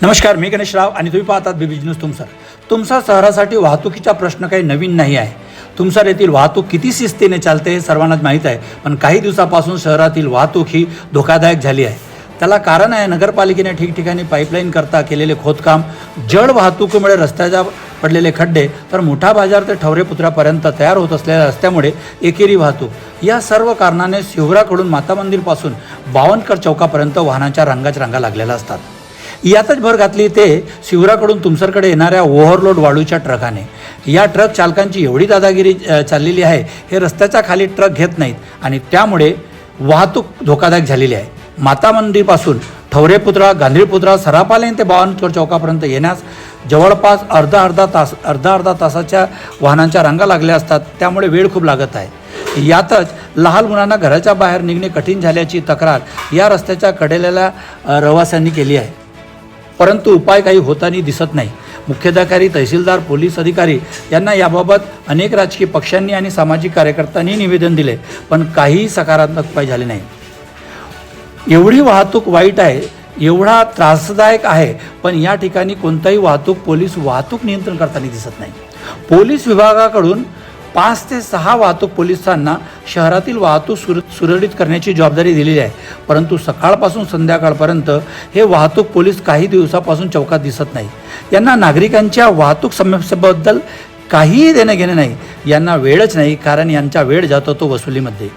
नमस्कार, मी गणेश राव आणि तुम्ही पाहतात बीबी न्यूज तुमसर. तुमसर शहरासाठी वाहतुकीचा प्रश्न काही नवीन नाही आहे. तुमसर येथील वाहतूक किती शिस्तीने चालते हे सर्वांनाच माहीत आहे, पण काही दिवसापासून शहरातील वाहतूक ही धोकादायक झाली आहे. त्याला कारण आहे नगरपालिकेने ठिकठिकाणी पाईपलाईन करता केलेले खोदकाम, जड वाहतुकीमुळे रस्त्याच्या पडलेले खड्डे, तर मोठा बाजार ते ठवरेपुत्रापर्यंत तयार होत असलेल्या रस्त्यामुळे एकेरी वाहतूक, या सर्व कारणाने शिवराकडून माता मंदिरपासून बावनकर चौकापर्यंत वाहनांच्या रांगाच रांगा लागलेल्या असतात. यातच भर घातली ते शिवराकडून तुमसरकडे येणाऱ्या ओव्हरलोड वाळूच्या ट्रकाने. या ट्रक चालकांची एवढी दादागिरी चाललेली आहे, हे रस्त्याच्या खाली ट्रक घेत नाहीत आणि त्यामुळे वाहतूक धोकादायक झालेली आहे. माता मंदिरपासून ठवरेपुत्रा, गांधीपुत्रा, सरापालेन ते बावनकर चौकापर्यंत येण्यास जवळपास अर्धा तासाच्या वाहनांच्या रांगा लागल्या असतात. त्यामुळे वेळ खूप लागत आहे. यातच लहान मुलांना घराच्या बाहेर निघणे कठीण झाल्याची तक्रार या रस्त्याच्या कडेलेल्या रहिवाशांनी केली आहे, परंतु उपाय काही होताना दिसत नाही. मुख्याधिकारी, तहसीलदार, पोलीस अधिकारी यांना याबाबत अनेक राजकीय पक्षांनी आणि सामाजिक कार्यकर्त्यांनी निवेदन दिले, पण काहीही सकारात्मक उपाय झाले नाही. एवढी वाहतूक वाईट आहे, एवढा त्रासदायक आहे, पण या ठिकाणी कोणताही पोलीस वाहतूक नियंत्रण करताना दिसत नाही. पोलीस विभागाकडून 5 ते 6 वाहतूक पोलिसांना शहरातील वाहतूक सुरळीत करण्याची जबाबदारी दिलेली आहे, परंतु सकाळपासून संध्याकाळपर्यंत हे वाहतूक पोलीस काही दिवसापासून चौकात दिसत नाही. यांना नागरिकांच्या वाहतूक समस्येबद्दल काहीही देणं घेणं नाही. यांना वेळच नाही, कारण यांचा वेळ जातो तो वसुलीमध्ये.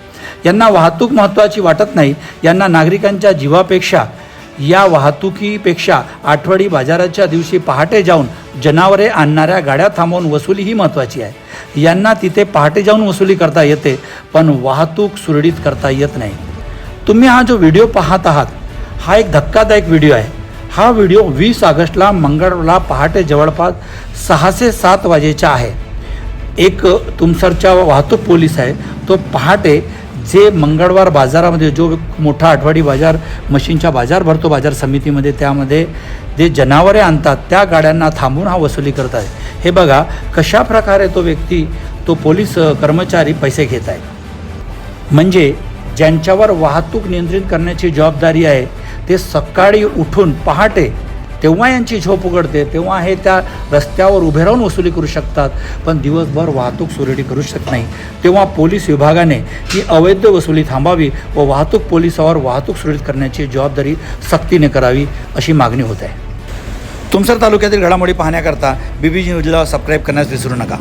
यांना वाहतूक महत्त्वाची वाटत नाही. यांना नागरिकांच्या जीवापेक्षा, या वाहतुकीपेक्षा आठवडी बाजाराच्या दिवशी पहाटे जाऊन जनावरे आणणाऱ्या गाड्या थांबवून वसुली ही महत्त्वाची आहे. यांना तिथे पहाटे जाऊन वसुली करता येते, पण वाहतूक सुरळीत करता येत नाही. तुम्ही हा जो व्हिडिओ पाहत आहात, हा एक धक्कादायक व्हिडिओ आहे. हा व्हिडिओ 20 ऑगस्टला मंगळवारला पहाटे जवळपास 6 ते 7 वाजेचा आहे. एक तुमसरचा वाहतूक पोलीस आहे, तो पहाटे जे मंगळवार बाजारामध्ये जो मोठा आठवडी बाजार मशीनचा बाजार भरतो बाजार समितीमध्ये, त्यामध्ये जे जनावरे आणतात त्या गाड्यांना थांबून हा वसुली करत आहे. हे बघा कशा प्रकारे तो व्यक्ती, तो पोलीस कर्मचारी पैसे घेत आहे. म्हणजे ज्यांच्यावर वाहतूक नियंत्रित करण्याची जबाबदारी आहे, ते सकाळी उठून पहाटे तेव्हा यांची झोप उघडते, तेव्हा हे त्या रस्त्यावर उभे राहून वसुली करू शकतात, पण दिवसभर वाहतूक सुरळीत करू शकत नाही. तेव्हा पोलीस विभागाने ही अवैध वसुली थांबावी व वाहतूक पोलिसावर वाहतूक सुरळीत करण्याची जबाबदारी सक्तीने करावी, अशी मागणी होत आहे. तुमसर तालुक्यातील घडामोडी पाहण्याकरता बीबी न्यूजला सबस्क्राईब करण्यास विसरू नका.